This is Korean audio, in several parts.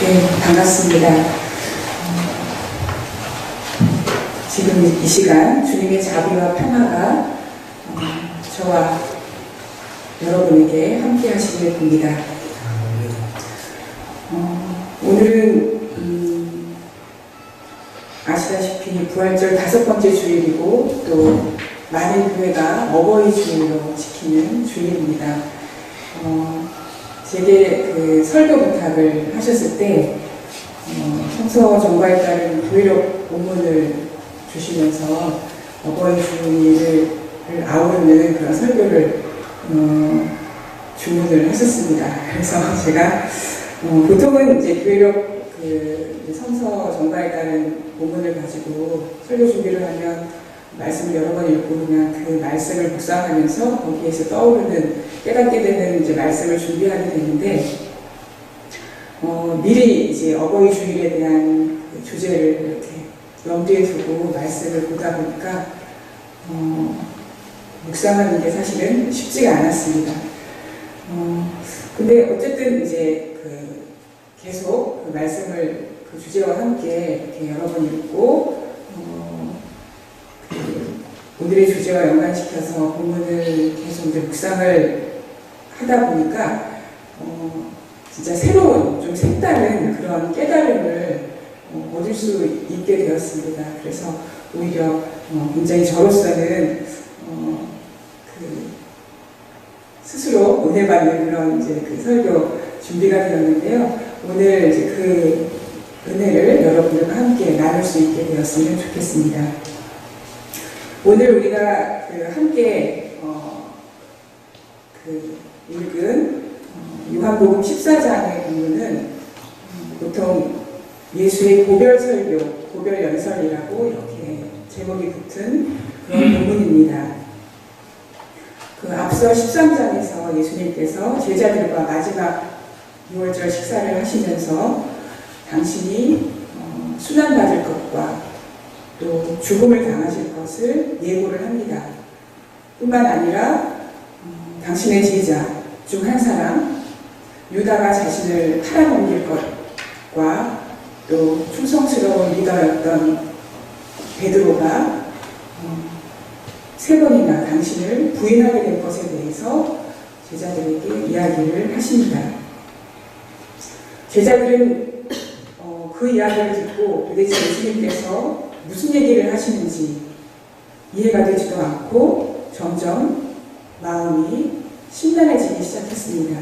네, 반갑습니다. 지금 이 시간 주님의 자비와 평화가 저와 여러분에게 함께 하시길 봅니다. 오늘은 아시다시피 부활절 5번째 주일이고 또 많은 교회가 어버이 주일로 지키는 주일입니다. 제게 그 설교 부탁을 하셨을 때 성서 정과에 따른 교회력 본문을 주시면서 어버이 주일을 아우르는 그런 설교를 주문을 하셨습니다. 그래서 제가 보통은 이제 교회력 그 성서 정과에 따른 본문을 가지고 설교 준비를 하면 말씀을 여러 번 읽고 그냥 그 말씀을 묵상하면서 거기에서 떠오르는 깨닫게 되는 이제 말씀을 준비하게 되는데 미리 이제 어버이 주일에 대한 그 주제를 이렇게 염두에 두고 말씀을 보다 보니까 묵상하는 게 사실은 쉽지가 않았습니다. 근데 어쨌든 이제 그 계속 그 말씀을 그 주제와 함께 이렇게 여러 번 읽고 오늘의 주제와 연관시켜서 본문을 계속 이제 묵상을 하다 보니까 진짜 새로운 좀 색다른 그런 깨달음을 얻을 수 있게 되었습니다. 그래서 오히려 굉장히 저로서는 그 스스로 은혜 받는 그런 이제 그 설교 준비가 되었는데요. 오늘 이제 그 은혜를 여러분들과 함께 나눌 수 있게 되었으면 좋겠습니다. 오늘 우리가 그 함께 그 읽은 요한복음 14장의 본문은 보통 예수의 고별 설교, 고별 연설이라고 이렇게 제목이 붙은 그런 본문입니다. 그 앞서 13장에서 예수님께서 제자들과 마지막 6월절 식사를 하시면서 당신이 순환받을 것과 또 죽음을 당하실 것을 예고를 합니다. 뿐만 아니라 당신의 제자 중 한 사람 유다가 자신을 팔아넘길 것과 또 충성스러운 리더였던 베드로가 3번이나 당신을 부인하게 될 것에 대해서 제자들에게 이야기를 하십니다. 제자들은 그 이야기를 듣고 도대체 예수님께서 무슨 얘기를 하시는지 이해가 되지도 않고 점점 마음이 심란해지기 시작했습니다.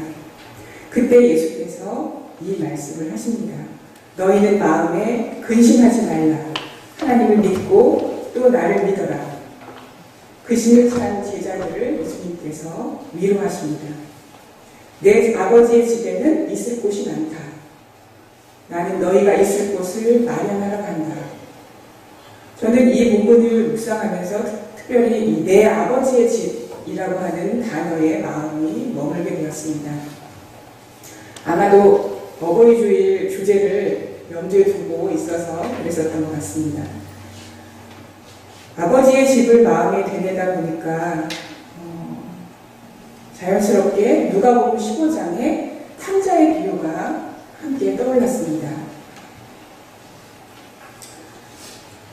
그때 예수께서 이 말씀을 하십니다. 너희는 마음에 근심하지 말라. 하나님을 믿고 또 나를 믿어라. 근심을 찬 제자들을 예수님께서 위로하십니다. 내 아버지의 집에는 있을 곳이 많다. 나는 너희가 있을 곳을 마련하러 간다. 저는 이 본문을 묵상하면서 특별히 이 내 아버지의 집이라고 하는 단어에 마음이 머물게 되었습니다. 아마도 어버이 주일 주제를 염두에 두고 있어서 그랬었던 것 같습니다. 아버지의 집을 마음에 되뇌다 보니까 자연스럽게 누가복음 15장에 탕자의 비유가 함께 떠올랐습니다.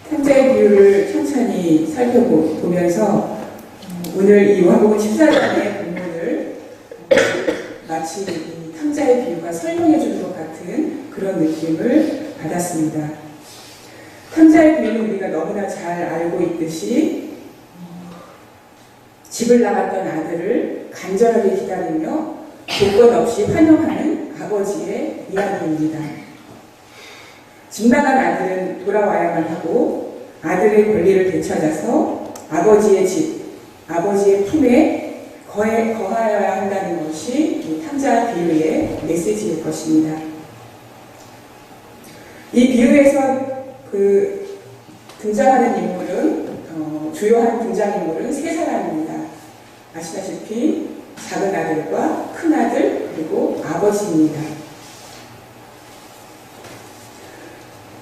탕자의 비유를 천천히 살펴보면서 오늘 이 요한복음 14장의 본문을 마치 이 탕자의 비유가 설명해 주는 것 같은 그런 느낌을 받았습니다. 탕자의 비유는 우리가 너무나 잘 알고 있듯이 집을 나갔던 아들을 간절하게 기다리며 조건 없이 환영하는 아버지의 이야기입니다. 집 나간 아들은 돌아와야만 하고 아들의 권리를 되찾아서 아버지의 집, 아버지의 품에 거하여야 한다는 것이 이 탕자 비유의 메시지일 것입니다. 이 비유에서 그 등장하는 인물은 주요한 등장인물은 3사람입니다. 아시다시피 작은 아들과 큰 아들 그리고 아버지입니다.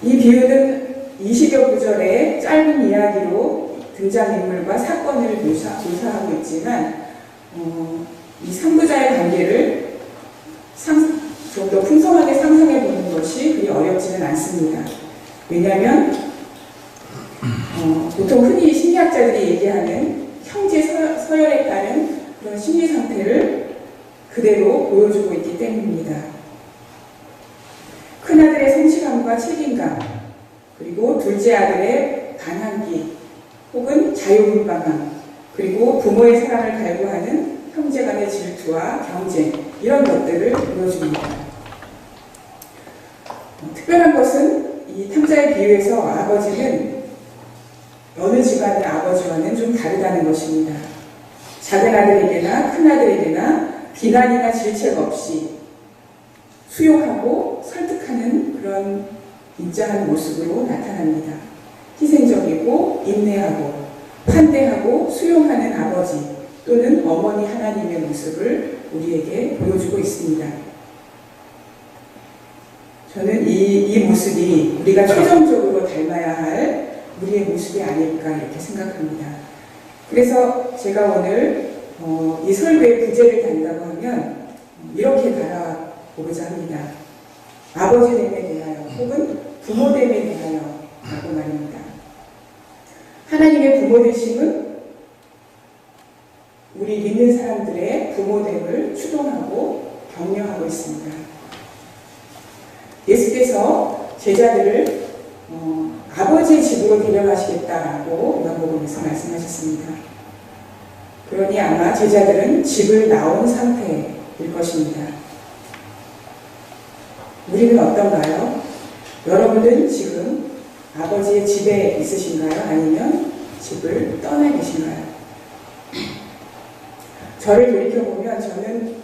이 비유는 20여 구절의 짧은 이야기로 등장인물과 사건을 묘사하고 있지만 이 3부자의 관계를 좀 더 풍성하게 상상해 보는 것이 않습니다. 왜냐하면 보통 흔히 심리학자들이 얘기하는 형제 서열에 따른 그런 심리 상태를 그대로 보여주고 있기 때문입니다. 큰아들의 성실함과 책임감, 그리고 둘째 아들의 반항기 혹은 자유분방함, 그리고 부모의 사랑을 갈구하는 형제 간의 질투와 경쟁, 이런 것들을 보여줍니다. 특별한 것은 이 탐자의 비유에서 아버지는 어느 집안의 아버지와는 좀 다르다는 것입니다. 작은 아들에게나 큰 아들에게나 비난이나 질책 없이 수용하고 설득하는 그런 인자한 모습으로 나타납니다. 희생적이고 인내하고 판대하고 수용하는 아버지 또는 어머니 하나님의 모습을 우리에게 보여주고 있습니다. 저는 이 모습이 우리가 최종적으로 닮아야 할 우리의 모습이 아닐까 이렇게 생각합니다. 그래서 제가 오늘 이 설교의 부제를 단다고 하면 이렇게 달아보고자 합니다. 아버지됨에 대하여 혹은 부모됨에 대하여 라고 말입니다. 하나님의 부모되심은 우리 믿는 사람들의 부모됨을 추동하고 격려하고 있습니다. 예수께서 제자들을 아버지의 집으로 데려가시겠다라고 요한복음에서 말씀하셨습니다. 그러니 아마 제자들은 집을 나온 상태일 것입니다. 우리는 어떤가요? 여러분은 지금 아버지의 집에 있으신가요? 아니면 집을 떠나 계신가요? 저를 돌이켜보면 저는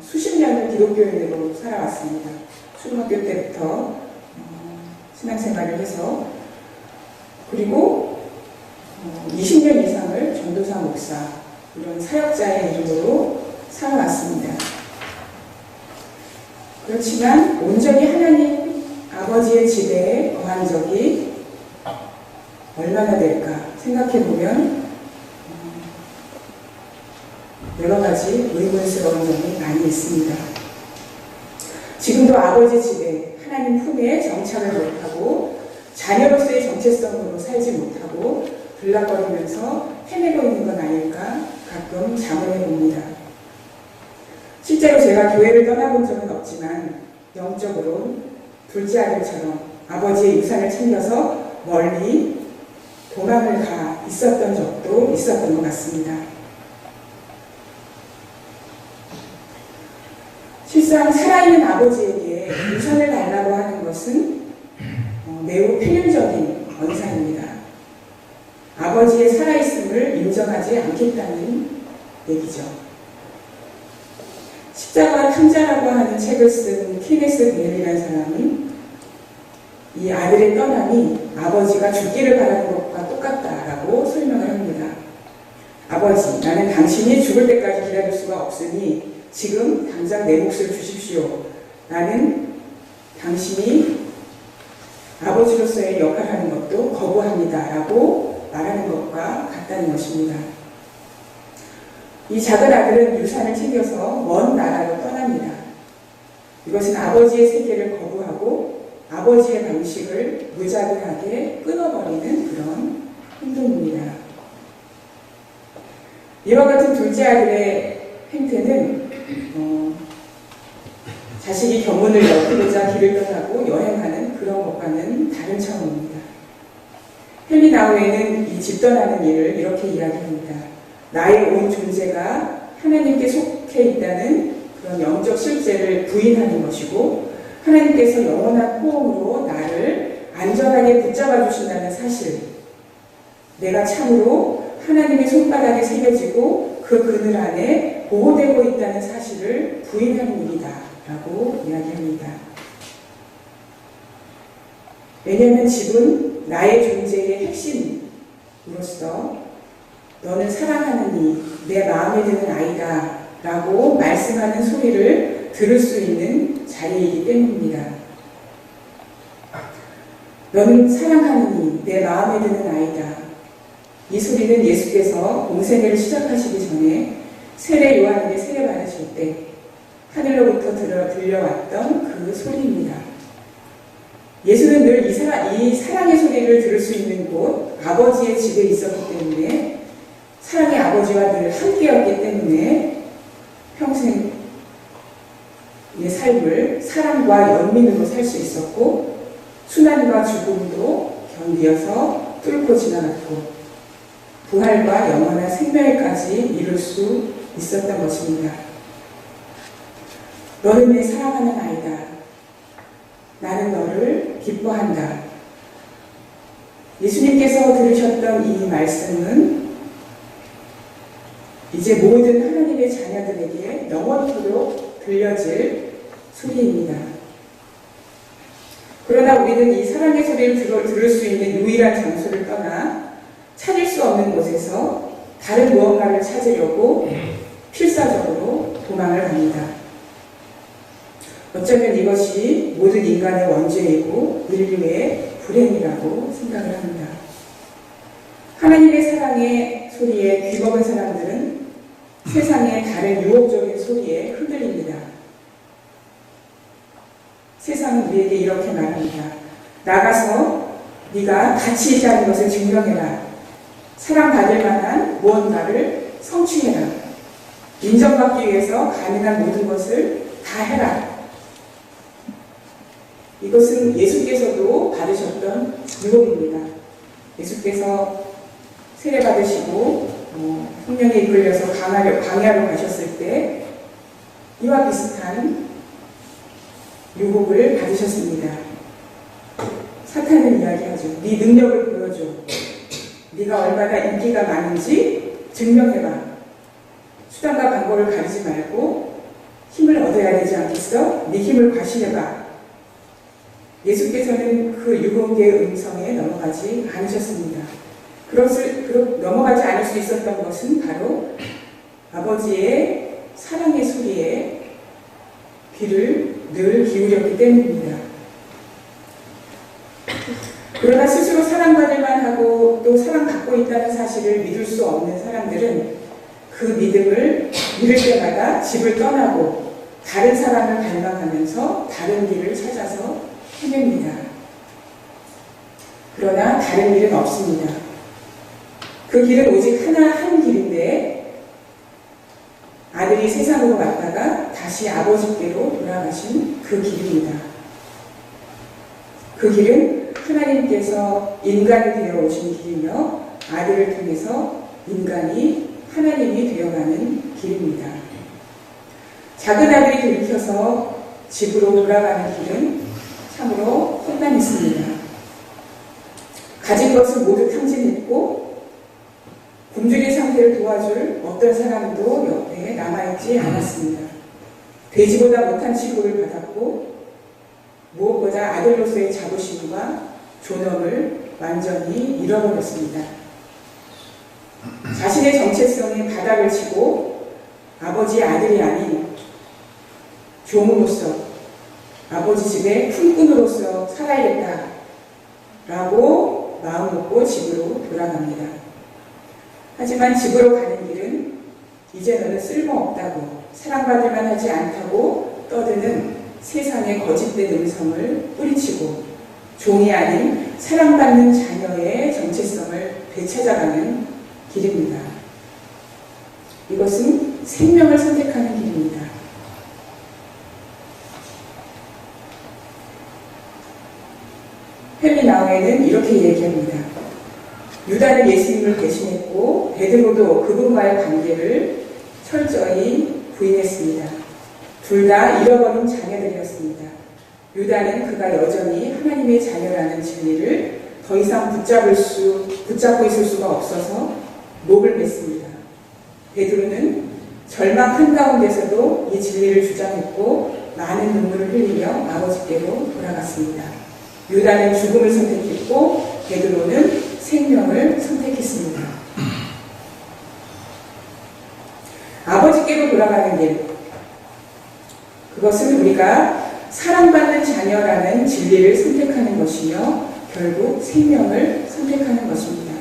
수십 년을 기독교인으로 살아왔습니다. 초등학교 때부터 신앙생활을 해서 그리고 20년 이상을 전도사 목사 이런 사역자의 이름으로 살아왔습니다. 그렇지만 온전히 하나님 아버지의 집에 거한 적이 얼마나 될까 생각해보면 여러 가지 의문스러운 점이 많이 있습니다. 지금도 아버지 집에 하나님 품에 정착을 못하고 자녀로서의 정체성으로 살지 못하고 들락거리면서 헤매고 있는 건 아닐까 가끔 자문해 봅니다. 실제로 제가 교회를 떠나본 적은 없지만 영적으로 둘째 아들처럼 아버지의 유산을 챙겨서 멀리 도망을 가 있었던 적도 있었던 것 같습니다. 실상 살아있는 아버지에게 유산을 달라고 하는 것은 매우 필연적인 언사입니다. 아버지의 살아있음을 인정하지 않겠다는 얘기죠. 십자가와 탐자라고 하는 책을 쓴 케네스 베일이라는 사람은 이 아들의 떠남이 아버지가 죽기를 바라는 것과 똑같다라고 설명을 합니다. 아버지, 나는 당신이 죽을 때까지 기다릴 수가 없으니 지금 당장 내 몫을 주십시오. 나는 당신이 아버지로서의 역할을 하는 것도 거부합니다. 라고 말하는 것과 같다는 것입니다. 이 작은 아들은 유산을 챙겨서 먼 나라로 떠납니다. 이것은 아버지의 세계를 거부하고 아버지의 방식을 무자비하게 끊어버리는 그런 행동입니다. 이와 같은 둘째 아들의 행태는 자식이 견문을 넓히고자 길을 떠나고 여행하는 그런 것과는 다른 차원입니다. 헨리 나우에는 이 집 떠나는 일을 이렇게 이야기합니다. 나의 온 존재가 하나님께 속해 있다는 그런 영적 실제를 부인하는 것이고 하나님께서 영원한 포옹으로 나를 안전하게 붙잡아 주신다는 사실, 내가 참으로 하나님의 손바닥에 새겨지고 그 그늘 안에 보호되고 있다는 사실을 부인하는 일이다 라고 이야기합니다. 왜냐하면 집은 나의 존재의 핵심으로서 너는 사랑하는 이 내 마음에 드는 아이다 라고 말씀하는 소리를 들을 수 있는 자리이기 때문입니다. 너는 사랑하는 이 내 마음에 드는 아이다. 이 소리는 예수께서 공생애를 시작하시기 전에 세례 요한에게 세례 받으실 때 하늘로부터 들려왔던 그 소리입니다. 예수는 늘 이 사랑의 소리를 들을 수 있는 곳, 아버지의 집에 있었기 때문에, 사랑의 아버지와 늘 함께였기 때문에 평생 의 삶을 사랑과 연민으로 살 수 있었고, 순환과 죽음도 견디어서 뚫고 지나갔고, 부활과 영원한 생명까지 이룰 수 있었던 것입니다. 너는 내 사랑하는 아이다. 나는 너를 기뻐한다. 예수님께서 들으셨던 이 말씀은 이제 모든 하나님의 자녀들에게 영원토록 들려질 소리입니다. 그러나 우리는 이 사랑의 소리를 들을 수 있는 유일한 장소를 떠나 찾을 수 없는 곳에서 다른 무언가를 찾으려고 필사적으로 도망을 갑니다. 어쩌면 이것이 모든 인간의 원죄이고 인류의 불행이라고 생각을 합니다. 하나님의 사랑의 소리에 귀먹은 사람들은 세상의 다른 유혹적인 소리에 흔들립니다. 세상은 우리에게 이렇게 말합니다. 나가서 네가 가치 있다는 것을 증명해라. 사랑받을 만한 무언가를 성취해라. 인정받기 위해서 가능한 모든 것을 다 해라. 이것은 예수께서도 받으셨던 유혹입니다. 예수께서 세례받으시고 성령에 이끌려서 광야로 가셨을 때 이와 비슷한 유혹을 받으셨습니다. 사탄은 이야기하죠. 네 능력을 보여줘. 네가 얼마나 인기가 많은지 증명해봐. 수단과 방법을 가리지 말고 힘을 얻어야 되지 않겠어? 네 힘을 과시해봐. 예수께서는 그 유혹의 음성에 넘어가지 않으셨습니다. 넘어가지 않을 수 있었던 것은 바로 아버지의 사랑의 소리에 귀를 늘 기울였기 때문입니다. 그러나 스스로 사랑받을 만하고 또 사랑받고 있다는 사실을 믿을 수 없는 사람들은 그 믿음을 잃을 때마다 집을 떠나고 다른 사랑을 갈망하면서 다른 길을 찾아서 헤맵니다. 그러나 다른 길은 없습니다. 그 길은 오직 한 길인데 아들이 세상으로 갔다가 다시 아버지께로 돌아가신 그 길입니다. 그 길은 하나님께서 인간이 되어 오신 길이며 아들을 통해서 인간이 하나님이 되어가는 길입니다. 작은 아들이 들켜서 집으로 돌아가는 길은 참으로 혼란했습니다. 가진 것을 모두 탕진했고 굶주린 상태를 도와줄 어떤 사람도 옆에 남아있지 않았습니다. 돼지보다 못한 취급을 받았고 무엇보다 아들로서의 자부심과 존엄을 완전히 잃어버렸습니다. 자신의 정체성에 바닥을 치고 아버지의 아들이 아닌 종으로서 아버지 집의 품꾼으로서 살아야겠다 라고 마음 먹고 집으로 돌아갑니다. 하지만 집으로 가는 길은 이제 너는 쓸모없다고 사랑받을 만하지 않다고 떠드는 세상의 거짓된 음성을 뿌리치고 종이 아닌 사랑받는 자녀의 정체성을 되찾아가는 길입니다. 이것은 생명을 선택하는 길입니다. 헨리 나우에는 이렇게 얘기합니다. 유다는 예수님을 대신했고 베드로도 그분과의 관계를 철저히 부인했습니다. 둘 다 잃어버린 자녀들이었습니다. 유다는 그가 여전히 하나님의 자녀라는 진리를 더 이상 붙잡고 있을 수가 없어서 목을 맸습니다. 베드로는 절망 한가운데서도 이 진리를 주장했고 많은 눈물을 흘리며 아버지께로 돌아갔습니다. 유다는 죽음을 선택했고 베드로는 생명을 선택했습니다. 아버지께로 돌아가는 길, 그것은 우리가 사랑받는 자녀라는 진리를 선택하는 것이며 결국 생명을 선택하는 것입니다.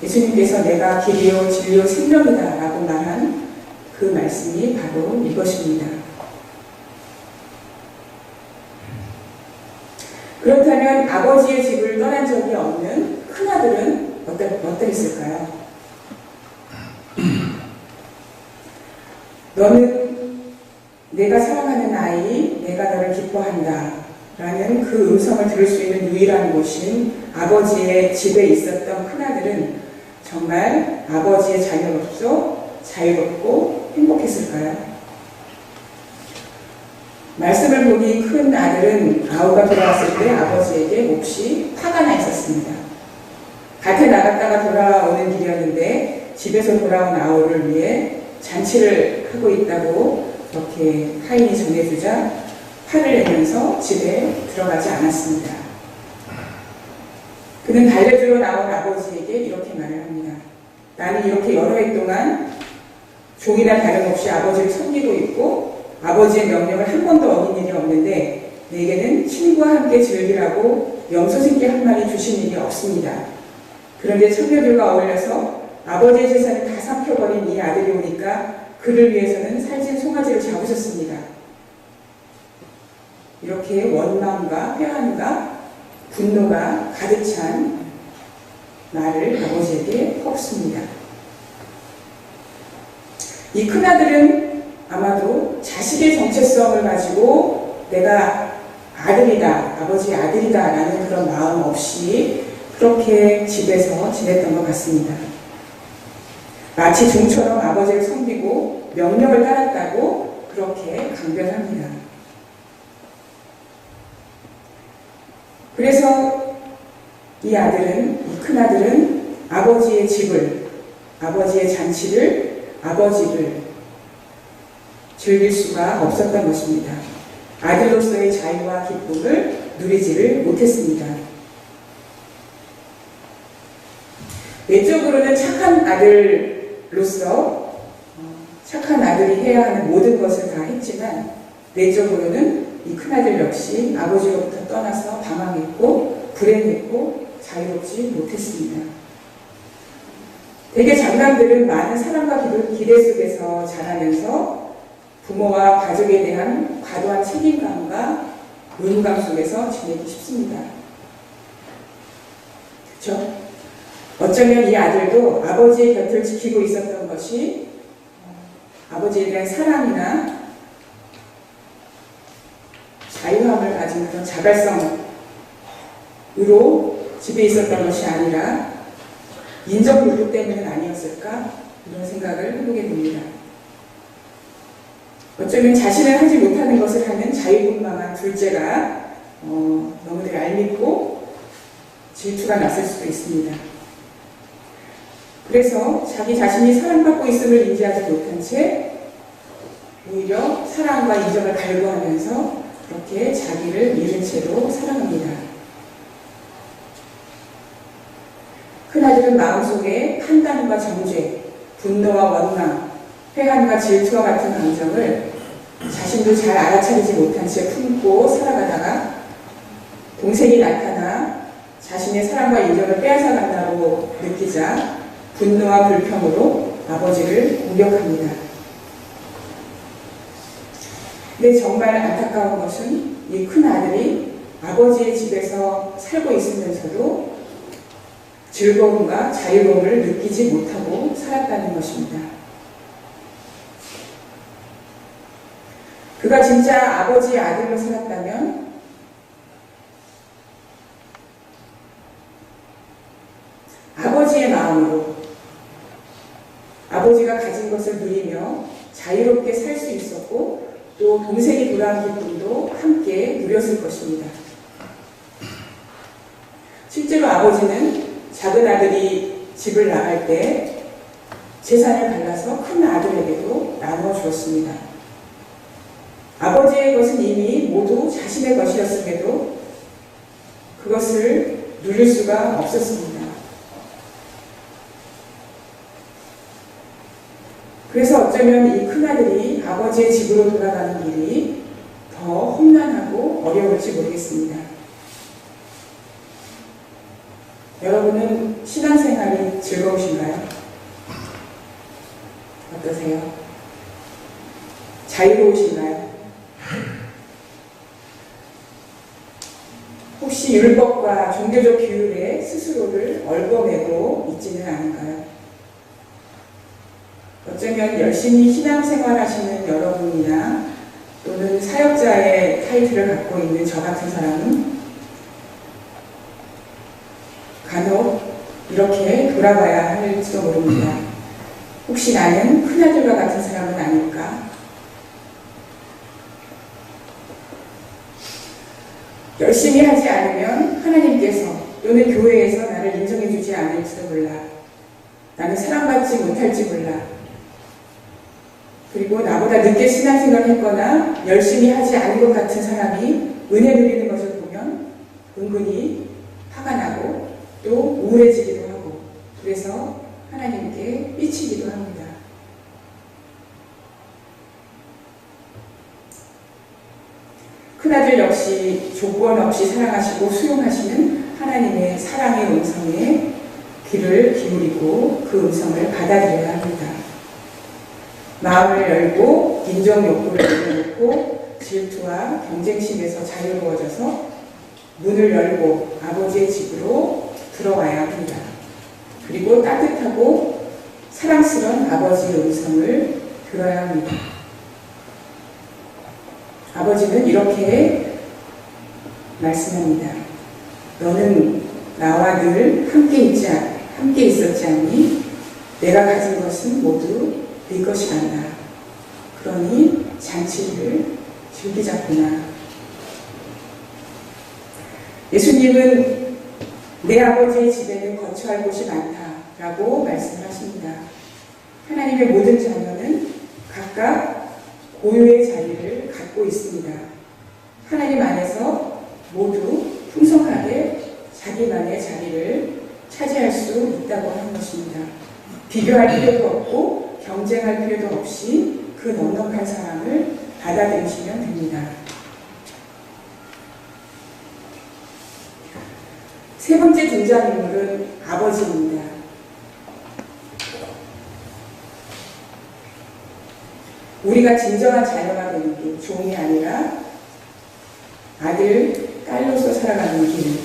예수님께서 내가 길이요 진리요 생명이다 라고 말한 그 말씀이 바로 이것입니다. 그렇다면 아버지의 집을 떠난 적이 없는 큰아들은 어떠했을까요? 너는 내가 사랑하는 아이, 내가 너를 기뻐한다 라는 그 음성을 들을 수 있는 유일한 곳인 아버지의 집에 있었던 큰아들은 정말 아버지의 자녀로서 자유롭고 행복했을까요? 말씀을 보니 큰 아들은 아우가 돌아왔을 때 아버지에게 몹시 화가 나 있었습니다. 밭에 나갔다가 돌아오는 길이었는데 집에서 돌아온 아우를 위해 잔치를 하고 있다고 그렇게 하인이 전해주자 화를 내면서 집에 들어가지 않았습니다. 그는 달래주러 나온 아버지에게 이렇게 말을 합니다. 나는 이렇게 여러 해 동안 종이나 다름없이 아버지를 섬기고 있고 아버지의 명령을 한 번도 어긴 일이 없는데 내게는 친구와 함께 즐기라고 염소새끼 한 마리 주신 일이 없습니다. 그런데 청년들과 어울려서 아버지의 재산을 다 삼켜버린 이 아들이 오니까 그를 위해서는 살찐 송아지를 잡으셨습니다. 이렇게 원망과 회한과 분노가 가득 찬 말을 아버지에게 헛습니다. 이 큰아들은 아마도 자식의 정체성을 가지고 내가 아들이다, 아버지의 아들이다 라는 그런 마음 없이 그렇게 집에서 지냈던 것 같습니다. 마치 종처럼 아버지를 섬기고 명령을 따랐다고 그렇게 강변합니다. 그래서 이 큰아들은 아버지의 집을, 아버지의 잔치를, 아버지를 즐길 수가 없었던 것입니다. 아들로서의 자유와 기쁨을 누리지를 못했습니다. 외적으로는 착한 아들로서 착한 아들이 해야 하는 모든 것을 다 했지만 내적으로는 이 큰아들 역시 아버지로부터 떠나서 방황했고 불행했고 자유롭지 못했습니다. 대개 장남들은 많은 사랑과 기대 속에서 자라면서 부모와 가족에 대한 과도한 책임감과 의무감 속에서 지내기 쉽습니다. 그렇죠? 어쩌면 이 아들도 아버지의 곁을 지키고 있었던 것이 아버지에 대한 사랑이나 자유함을 가진 그런 자발성으로 집에 있었던 것이 아니라 인정불구 때문은 아니었을까? 이런 생각을 해보게 됩니다. 어쩌면 자신을 하지 못하는 것을 하는 자유분방한 둘째가 너무들 얄밉고 질투가 났을 수도 있습니다. 그래서 자기 자신이 사랑받고 있음을 인지하지 못한 채 오히려 사랑과 인정을 갈구하면서 그렇게 자기를 잃은 채로 살아갑니다. 큰아들은 마음속에 판단과 정죄, 분노와 원망, 회한과 질투와 같은 감정을 자신도 잘 알아차리지 못한 채 품고 살아가다가 동생이 나타나 자신의 사랑과 인정을 빼앗아간다고 느끼자 분노와 불평으로 아버지를 공격합니다. 근데 정말 안타까운 것은 이 큰아들이 아버지의 집에서 살고 있으면서도 즐거움과 자유로움을 느끼지 못하고 살았다는 것입니다. 그가 진짜 아버지의 아들로 살았다면 아버지의 마음으로 아버지가 가진 것을 누리며 자유롭게 살 수 있었고 또 동생이 돌아온 기쁨도 함께 누렸을 것입니다. 실제로 아버지는 작은 아들이 집을 나갈 때 재산을 발라서 큰 아들에게도 나누어 주었습니다. 아버지의 것은 이미 모두 자신의 것이었음에도 그것을 누릴 수가 없었습니다. 그래서 어쩌면 이 큰아들이 아버지의 집으로 돌아가는 길이 더 험난하고 어려울지 모르겠습니다. 여러분은 신앙생활이 즐거우신가요? 어떠세요? 자유로우신가요? 혹시 혹시 율법과 종교적 규율에 스스로를 얽어매고 있지는 않은가요? 어쩌면 열심히 신앙생활 하시는 여러분이나 또는 사역자의 타이틀을 갖고 있는 저 같은 사람은 간혹 이렇게 돌아봐야 할지도 모릅니다. 혹시 나는 큰아들과 같은 사람은 아닐까? 열심히 하지 않으면 하나님께서 또는 교회에서 나를 인정해주지 않을지도 몰라. 나는 사랑받지 못할지 몰라. 그리고 나보다 늦게 신앙생활을 했거나 열심히 하지 않은 것 같은 사람이 은혜 누리는 것을 보면 은근히 화가 나고 또 우울해지기도 하고, 그래서 하나님께 삐치기도 합니다. 큰아들 역시 조건 없이 사랑하시고 수용하시는 하나님의 사랑의 음성에 귀를 기울이고 그 음성을 받아들여야 합니다. 마음을 열고 인정 욕구를 내려놓고 질투와 경쟁심에서 자유로워져서 문을 열고 아버지의 집으로 들어와야 합니다. 그리고 따뜻하고 사랑스러운 아버지의 음성을 들어야 합니다. 아버지는 이렇게 말씀합니다. 너는 나와 늘 함께 있었지 않니? 내가 가진 것은 모두 네 것이란다. 그러니 잔치를 즐기자꾸나. 예수님은 내 아버지의 집에는 거처할 곳이 많다라고 말씀하십니다. 하나님의 모든 자녀는 각각 고유의 자리를 갖고 있습니다. 하나님 안에서 모두 풍성하게 자기만의 자리를 차지할 수 있다고 하는 것입니다. 비교할 필요도 없고 경쟁할 필요도 없이 그 넉넉한 사랑을 받아들이시면 됩니다. 세 번째 등장인물은 아버지입니다. 우리가 진정한 자녀가 되는 길, 종이 아니라 아들, 딸로서 살아가는 길,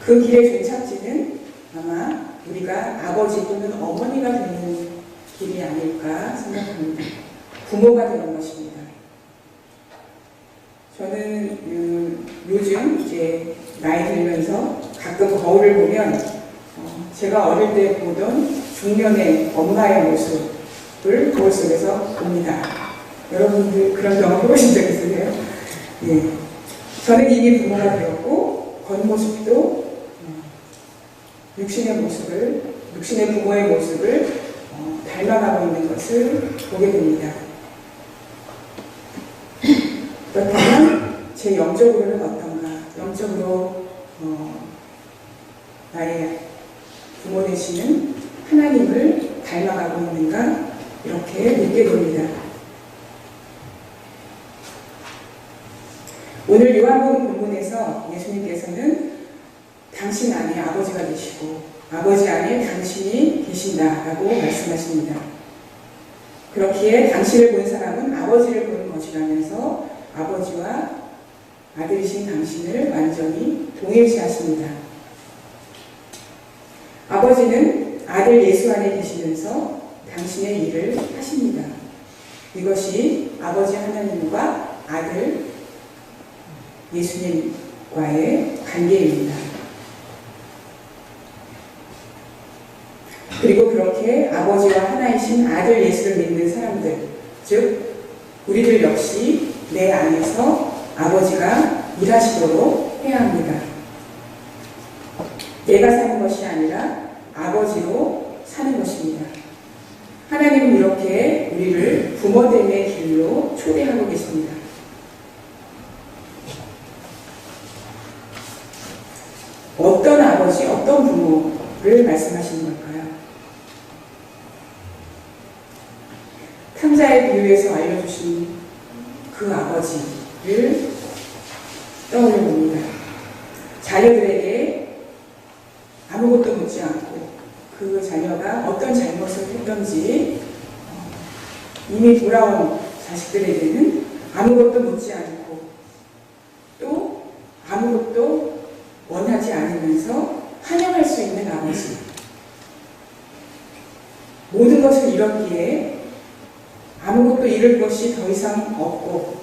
그 길의 종착지는 아마 우리가 아버지 또는 어머니가 되는 길이 아닐까 생각합니다. 부모가 되는 것입니다. 저는 요즘 이제 나이 들면서 가끔 거울을 보면 제가 어릴 때 보던 중년의 엄마의 모습을 거울 속에서 봅니다. 여러분들 그런 경험 해보신 적 있으세요? 예. 저는 이미 부모가 되었고 겉모습도 육신의 부모의 모습을 닮아가고 있는 것을 보게 됩니다. 그렇다면 제 영적으로는 어떤가? 영적으로 나의 부모 되시는 하나님을 닮아가고 있는가? 이렇게 묻게 됩니다. 오늘 요한복음 본문에서 예수님께서는 당신 안에 아버지가 계시고 아버지 안에 당신이 계신다라고 말씀하십니다. 그렇기에 당신을 본 사람은 아버지를 보는 것이라면서 아버지와 아들이신 당신을 완전히 동일시하십니다. 아버지는 아들 예수 안에 계시면서 당신의 일을 하십니다. 이것이 아버지 하나님과 아들 예수님과의 관계입니다. 그리고 그렇게 아버지와 하나이신 아들 예수를 믿는 사람들, 즉 우리들 역시 내 안에서 아버지가 일하시도록 해야 합니다. 내가 사는 것이 아니라 아버지로 사는 것입니다. 하나님은 이렇게 우리를 부모됨의 길로 초대하고 계십니다. 어떤 아버지, 어떤 부모를 말씀하시는 걸까요? 탕자의 비유에서 알려주신 그 아버지를 떠올려 봅니다. 자녀들에게 아무것도 묻지 않고 그 자녀가 어떤 잘못을 했던지 이미 돌아온 자식들에게는 아무것도 묻지 않고 또 아무것도 이러기에 아무것도 잃을 것이 더 이상 없고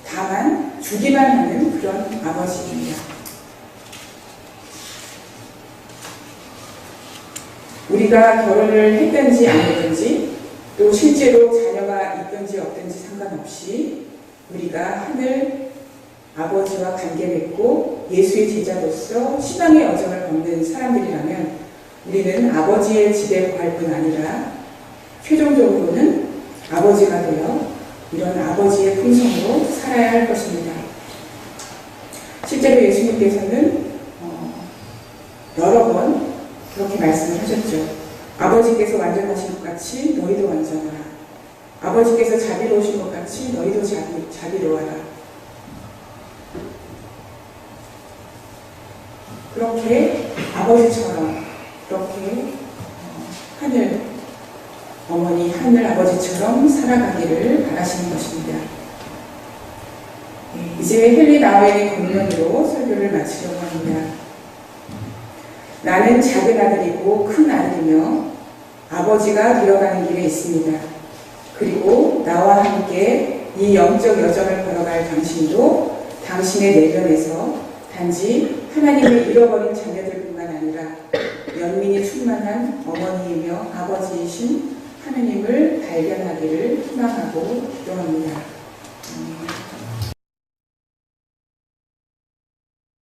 다만 주기만 하는 그런 아버지입니다. 우리가 결혼을 했든지 안 했든지 또 실제로 자녀가 있든지 없든지 상관없이 우리가 하늘 아버지와 관계 맺고 예수의 제자로서 신앙의 여정을 걷는 사람들이라면 우리는 아버지의 집에 거할 뿐 아니라 최종적으로는 아버지가 되어 이런 아버지의 품성으로 살아야 할 것입니다. 실제로 예수님께서는 여러 번 그렇게 말씀을 하셨죠. 아버지께서 완전하신 것 같이 너희도 완전하라. 아버지께서 자비로우신 것 같이 너희도 자비로워라. 그렇게 아버지처럼 그렇게 하늘 어머니 하늘 아버지처럼 살아가기를 바라시는 것입니다. 이제 헨리 나우엔의 공론으로 설교를 마치려고 합니다. 나는 작은 아들이고 큰 아들이며 아버지가 되어가는 길에 있습니다. 그리고 나와 함께 이 영적 여정을 걸어갈 당신도 당신의 내면에서 단지 하나님을 잃어버린 자녀들뿐만 아니라 연민이 충만한 어머니이며 아버지이신 하느님을 발견하기를 희망하고 기도합니다.